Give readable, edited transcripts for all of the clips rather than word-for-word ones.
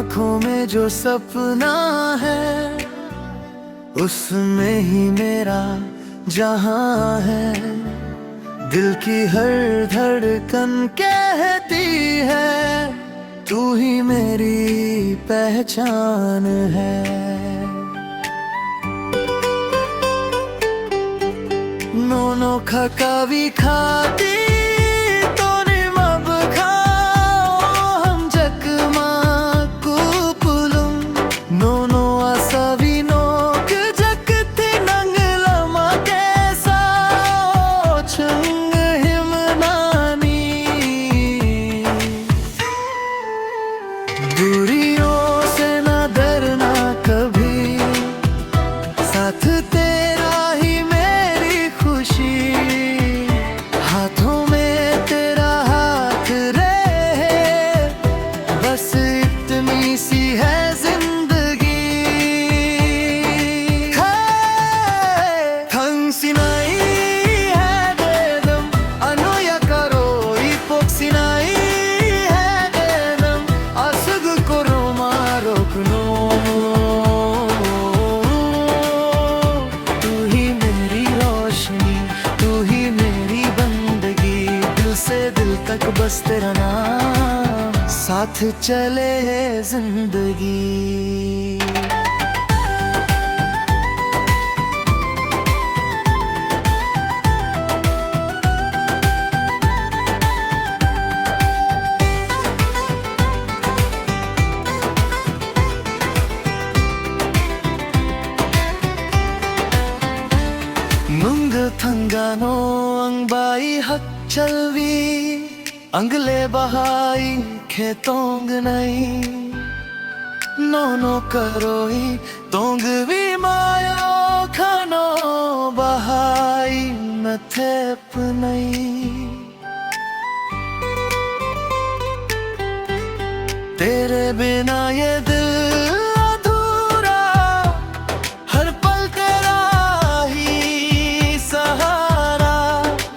आँखों में जो सपना है उसमें ही मेरा जहां है। दिल की हर धड़कन कहती है तू ही मेरी पहचान है। नोनो खकावी खाती तो निमब खाओ हम जकमा कुपुलुम नोनो आसावी नोक जकती नंगलमा कैसा छंग हिमनानी दूरियों से न डरना कभी साथ तेरा ही मेरी खुशी हाथों में तेरा हाथ रहे बस इतनी सी है जिंदगी। थंगसिनाई है देदम अनुया करो इपोक सिनाई है देदम असग करो मारोकनो तू ही मेरी रोशनी तू ही मेरी बंदगी दिल से दिल तक बस तेरा नाम साथ चले जिंदगी। 뭉그 탄가노 앙바이 학철위 अंगले बहाई खेतोंग नहीं नोनो करोई तोंग भी मायो खानो बहाई नथेप नहीं तेरे बिना ये दिल अधूरा हर पल तेरा ही सहारा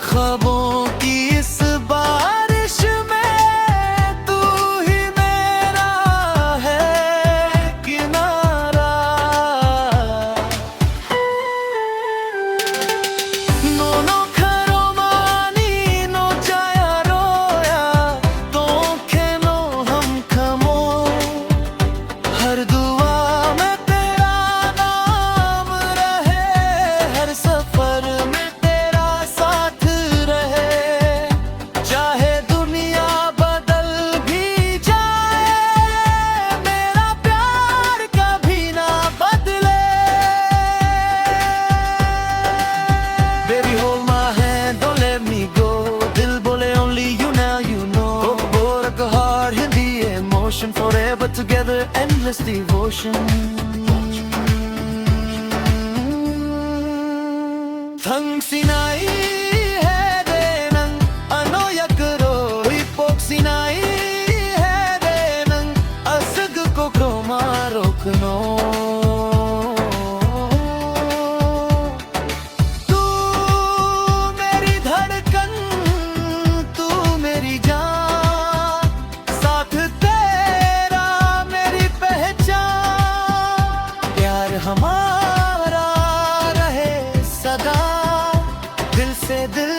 ख्वाबों की इस बारिश में तू ही मेरा है किनारा। नोनो खरो मानी नो जाया रोया तो खेनो हम खमो हर दुआ में तेरा नाम रहे हर सफर में तेरा साथ रहे चाहे दुनिया बदल भी जाए मेरा प्यार कभी ना बदले। Baby hold my hand don't let me go दिल बोले only you now you know bore का heart in the emotion forever together endless devotion। थंगसिनाई है देनंग अनोया करो इपोक सिनाई है देनंग असग को क्रोमा रोकनो तू मेरी धड़कन तू मेरी जान साथ तेरा मेरी पहचान प्यार हमारा रहे सदा दिल से दिल